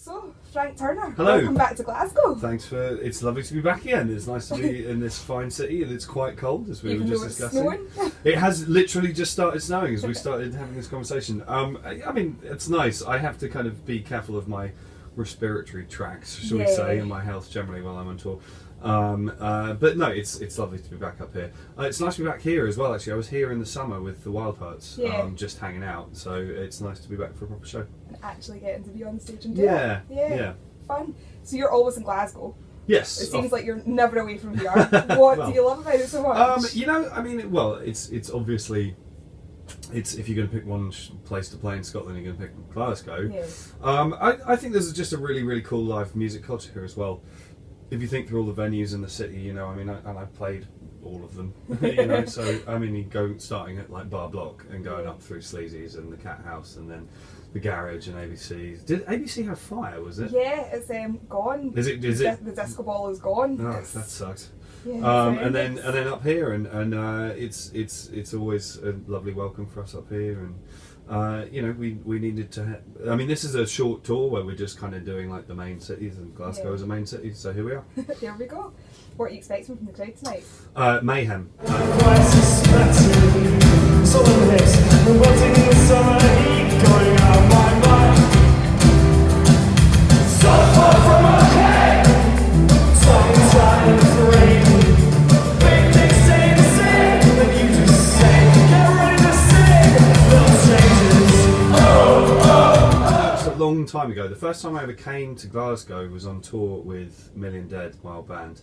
So, Frank Turner, Hello. welcome back to Glasgow. Thanks for. It's lovely to be back again. It's nice to be in this fine city, and it's quite cold, as we Even were though just it's discussing. snowing. It has literally just started snowing as we started having this conversation. I mean, it's nice. I have to kind of be careful of my respiratory tracts, shall we say, and my health generally while I'm on tour. But no, it's lovely to be back up here. It's nice to be back here as well. Actually, I was here in the summer with the Wild Hearts, just hanging out. So it's nice to be back for a proper show. And actually getting to be on stage and do Yeah, it. yeah. Fun. So you're always in Glasgow. Yes. It seems like you're never away from here. What do you love about it so much? You know, I mean, well, it's obviously, it's if you're going to pick one place to play in Scotland, you're going to pick Glasgow. Yes. I think there's just a really, really cool live music culture here as well. If you think through all the venues in the city, you know, I mean, and I've played all of them, you know, so, I mean, you go starting at like Bar Block and going up through Sleazy's and the Cat House and then the Garage and ABC's. Did ABC have fire, was it? Yeah, it's gone. Is it? The disco ball is gone. Oh, that sucks. Yeah, And then up here, and it's always a lovely welcome for us up here, and you know, we needed to. I mean, this is a short tour where we're just kind of doing like the main cities, and Glasgow is a main city, so here we are. There we go. What are you expecting from the crowd tonight? Mayhem. Long time ago. The first time I ever came to Glasgow was on tour with Million Dead, my old band,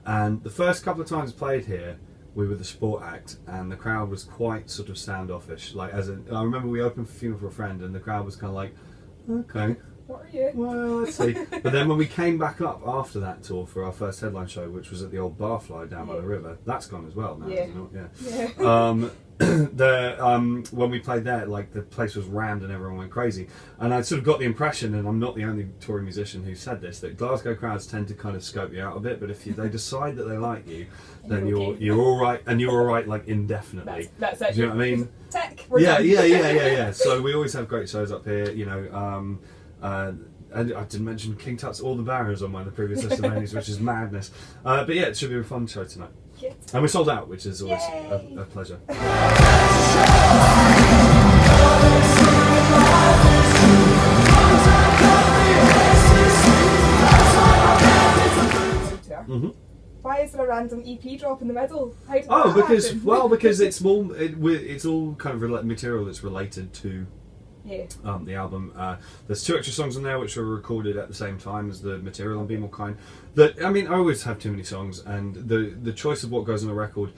and the first couple of times I played here, we were the support act, and the crowd was quite sort of standoffish. Like, I remember we opened for Funeral for a Friend, and the crowd was kind of like, okay, What are you? well, let's see. But then when we came back up after that tour for our first headline show, which was at the old Barfly down by the river, that's gone as well now, Yeah. isn't it? Yeah. When we played there, like, the place was rammed and everyone went crazy, and I sort of got the impression, and I'm not the only touring musician who said this, that Glasgow crowds tend to kind of scope you out a bit, but if they decide that they like you, then you're all right, and you're all right, like, indefinitely. That's it. Do you know what I mean? Tech. Yeah. So we always have great shows up here, you know. And I didn't mention King Tut's All the Barriers on one of the previous list of venues, which is madness. But yeah, it should be a fun show tonight. Good. And we're sold out, which is always a pleasure. Mm-hmm. Why is there a random EP drop in the middle? How did that happen? because it's all kind of material that's related to the album. There's 2 extra songs on there which were recorded at the same time as the material on Be More Kind. That, I mean, I always have too many songs, and the choice of what goes on a record,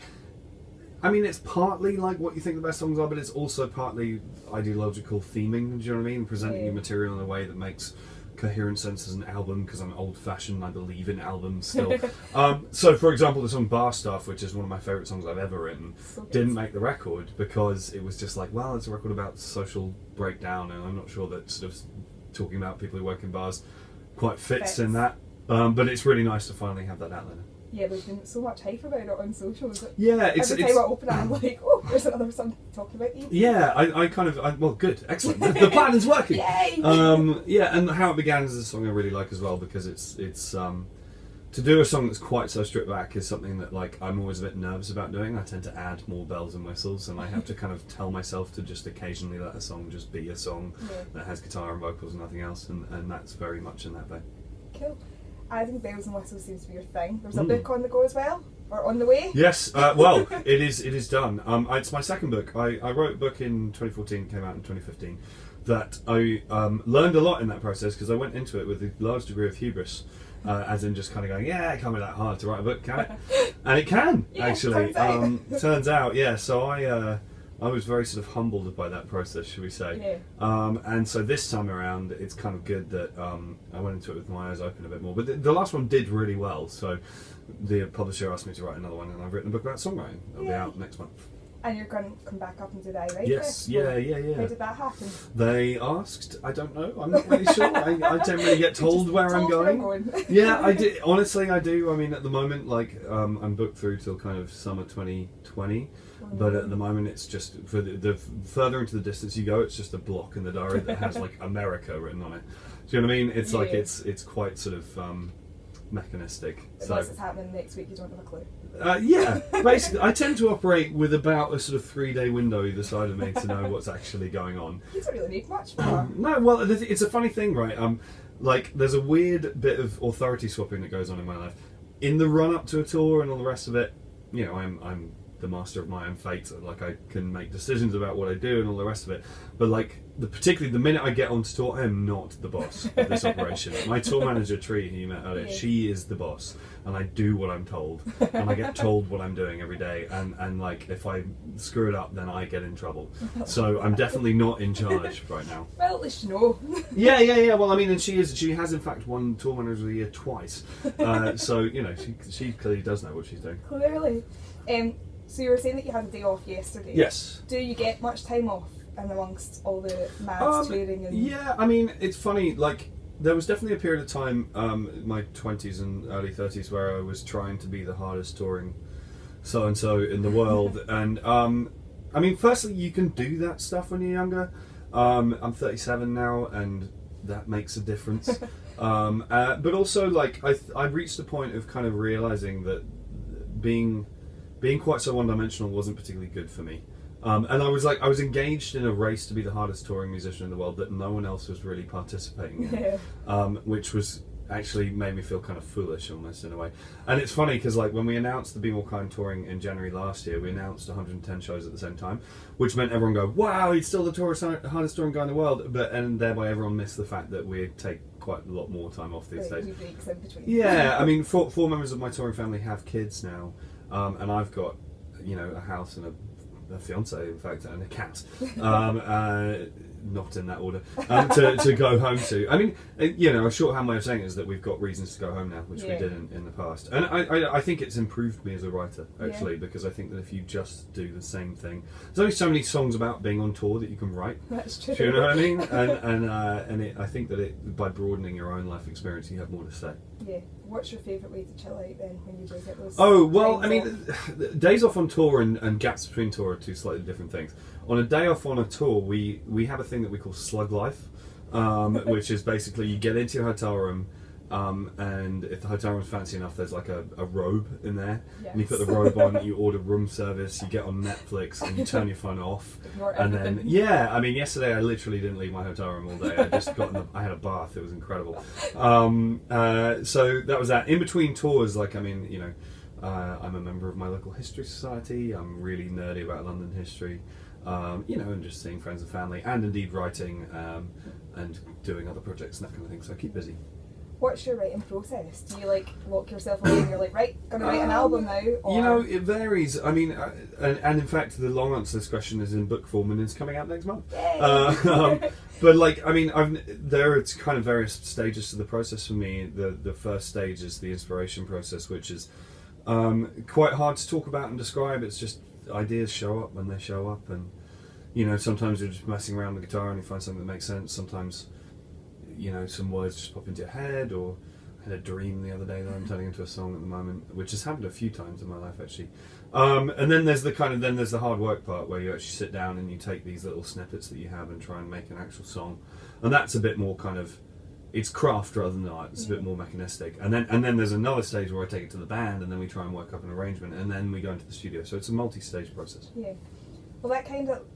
I mean, it's partly like what you think the best songs are, but it's also partly ideological theming, do you know what I mean? Presenting your material in a way that makes coherent sense as an album, because I'm old-fashioned and I believe in albums still. So, for example, the song Bar Stuff, which is one of my favourite songs I've ever written, didn't make the record because it was just like, well, it's a record about social breakdown, and I'm not sure that sort of talking about people who work in bars quite fits in that. But it's really nice to finally have that outlet. Yeah, there's been so much hype about it on socials. Yeah, every time I open it, I'm like, oh, there's another song talking about you. Yeah, well, good, excellent. The plan is working. Yay! Yeah, and How It Began is a song I really like as well, because it's to do a song that's quite so stripped back is something that, like, I'm always a bit nervous about doing. I tend to add more bells and whistles, and I have to kind of tell myself to just occasionally let a song just be a song that has guitar and vocals and nothing else, and that's very much in that vein. Cool. Adding bells and whistles seems to be your thing. There's a book on the go as well, or on the way. Yes, well, it is done. It's my second book. I wrote a book in 2014, came out in 2015. That I learned a lot in that process, because I went into it with a large degree of hubris, as in just kind of going, yeah, it can't be that hard to write a book, can it? And it can, actually. Turns out, yeah. So I was very sort of humbled by that process, should we say. Yeah. And so this time around, it's kind of good that I went into it with my eyes open a bit more. But the last one did really well, so the publisher asked me to write another one, and I've written a book about songwriting. It'll be out next month. And you're going to come back up and do the iRide Yes, Festival. yeah. How did that happen? They asked. I don't know. I'm not really sure. I generally get told where I'm going. Yeah, I do. Honestly, I do. I mean, at the moment, like, I'm booked through till kind of summer 2020. But at the moment, it's just for the further into the distance you go, it's just a block in the diary that has like America written on it. Do you know what I mean? It's like it's quite sort of mechanistic. Unless it's happening next week, you don't have a clue. Yeah, basically, I tend to operate with about a sort of 3-day window either side of me to know what's actually going on. You don't really need much for that. No, well, it's a funny thing, right? Like, there's a weird bit of authority swapping that goes on in my life. In the run-up to a tour and all the rest of it, you know, I'm the master of my own fate. Like, I can make decisions about what I do and all the rest of it. But like, particularly the minute I get onto tour, I am not the boss of this operation. My tour manager, Tree, who you met earlier, she is the boss, and I do what I'm told, and I get told what I'm doing every day. And like, if I screw it up, then I get in trouble. So I'm definitely not in charge right now. Well, at least you know. Yeah. Well, I mean, and she has in fact won Tour Manager of the Year twice. So you know, she clearly does know what she's doing. Clearly. So you were saying that you had a day off yesterday. Yes. Do you get much time off in amongst all the mad touring? And Yeah, I mean, it's funny, like, there was definitely a period of time, my 20s and early 30s, where I was trying to be the hardest touring so-and-so in the world. And, I mean, firstly, you can do that stuff when you're younger. I'm 37 now, and that makes a difference. But also, like, I reached a point of kind of realising that being quite so one-dimensional wasn't particularly good for me. And I was engaged in a race to be the hardest touring musician in the world that no one else was really participating in, which was actually made me feel kind of foolish almost in a way. And it's funny because like when we announced the Be More Kind touring in January last year, we announced 110 shows at the same time, which meant everyone go, wow, he's still the hardest touring guy in the world, and thereby everyone missed the fact that we take quite a lot more time off these days. Yeah, I mean, four members of my touring family have kids now, and I've got, you know, a house and a fiance, in fact, and a cat. Not in that order. To go home to. I mean, you know, a shorthand way of saying it is that we've got reasons to go home now, which we didn't in the past. And I think it's improved me as a writer, actually, because I think that if you just do the same thing, there's only so many songs about being on tour that you can write. That's true. Do you know what I mean? I think that by broadening your own life experience, you have more to say. Yeah. What's your favourite way to chill out then when you do get those? Oh, well, I mean, days off on tour and gaps between tour are two slightly different things. On a day off on a tour, we have a thing that we call slug life, which is basically you get into your hotel room, and if the hotel room's fancy enough, there's like a robe in there, and you put the robe on, you order room service, you get on Netflix, and you turn your phone off, and then I mean, yesterday I literally didn't leave my hotel room all day. I just I had a bath. It was incredible. So that was that. In between tours, like, I mean, you know, I'm a member of my local history society. I'm really nerdy about London history. You know, and just seeing friends and family, and indeed writing, and doing other projects and that kind of thing. So I keep busy. What's your writing process? Do you like lock yourself away and you're like, right, gonna write an album now? Or... You know, it varies. I mean, and in fact, the long answer to this question is in book form and it's coming out next month. But like, I mean, there are kind of various stages to the process for me. The first stage is the inspiration process, which is quite hard to talk about and describe. It's just ideas show up when they show up, and you know, sometimes you're just messing around with the guitar and you find something that makes sense. Sometimes, you know, some words just pop into your head, or I had a dream the other day that I'm turning into a song at the moment, which has happened a few times in my life actually. And then there's the hard work part where you actually sit down and you take these little snippets that you have and try and make an actual song, and that's a bit more kind of, it's craft rather than art. It's a bit more mechanistic. And then there's another stage where I take it to the band, and then we try and work up an arrangement, and then we go into the studio. So it's a multi-stage process. Yeah. Well,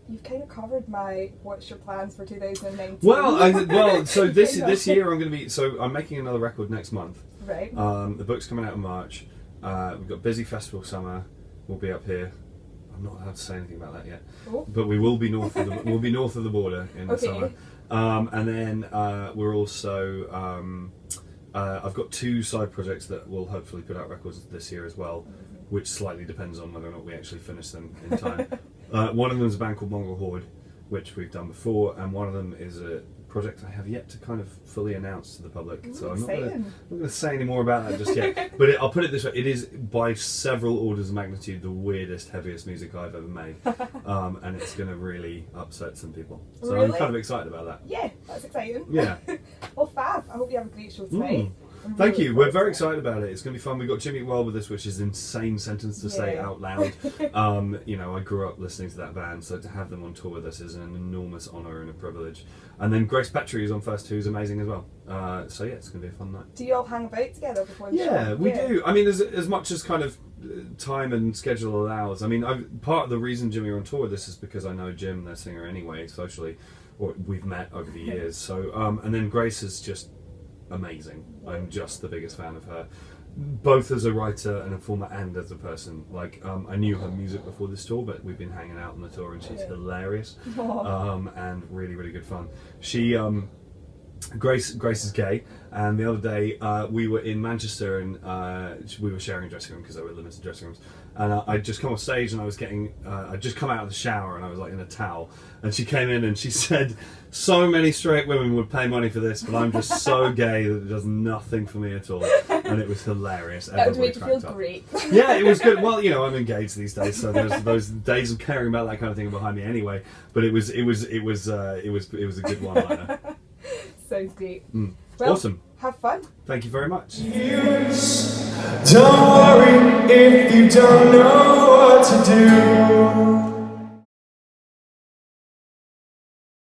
you've kind of covered my what's your plans for 2019. Well, so this year I'm going to be, I'm making another record next month. Right. The book's coming out in March. We've got busy festival summer. We'll be up here. I'm not allowed to say anything about that yet. Oh. But we will be north of the border in the summer. And then we're also I've got 2 side projects that will hopefully put out records this year as well, which slightly depends on whether or not we actually finish them in time. One of them is a band called Mongrel Horde, which we've done before, and one of them is a project I have yet to kind of fully announce to the public. So I'm not going to say any more about that just yet. But I'll put it this way: it is by several orders of magnitude the weirdest, heaviest music I've ever made, and it's going to really upset some people. So really? I'm kind of excited about that. Yeah, that's exciting. Yeah. Well, fab. I hope you have a great show tonight. Thank you. We're very excited about it. It's going to be fun. We've got Jimmy Well with us, which is an insane sentence to say out loud. I grew up listening to that band, so to have them on tour with us is an enormous honour and a privilege. And then Grace Petrie, who's on first, who's amazing as well. So yeah, it's going to be a fun night. Do you all hang about together before the show? Yeah, we do. I mean, as much as kind of time and schedule allows. I mean, part of the reason Jimmy are on tour with this is because I know Jim, their singer, anyway, socially, or we've met over the years. So, and then Grace is just amazing. I'm just the biggest fan of her, both as a writer and a performer and as a person. Like, I knew her music before this tour, but we've been hanging out on the tour and she's hilarious, and really, really good fun. She, Grace is gay, and the other day we were in Manchester and we were sharing a dressing room because there were limited dressing rooms, and I'd just come off stage and I was getting I'd just come out of the shower and I was like in a towel, and she came in and she said, so many straight women would pay money for this, but I'm just so gay that it does nothing for me at all. And it was hilarious. That would make you feel great. Yeah, it was good. Well, I'm engaged these days, so there's those days of caring about that kind of thing behind me anyway. But it was a good one-liner. Sounds great. Well, awesome. Have fun. Thank you very much. Don't worry if you don't know what to do.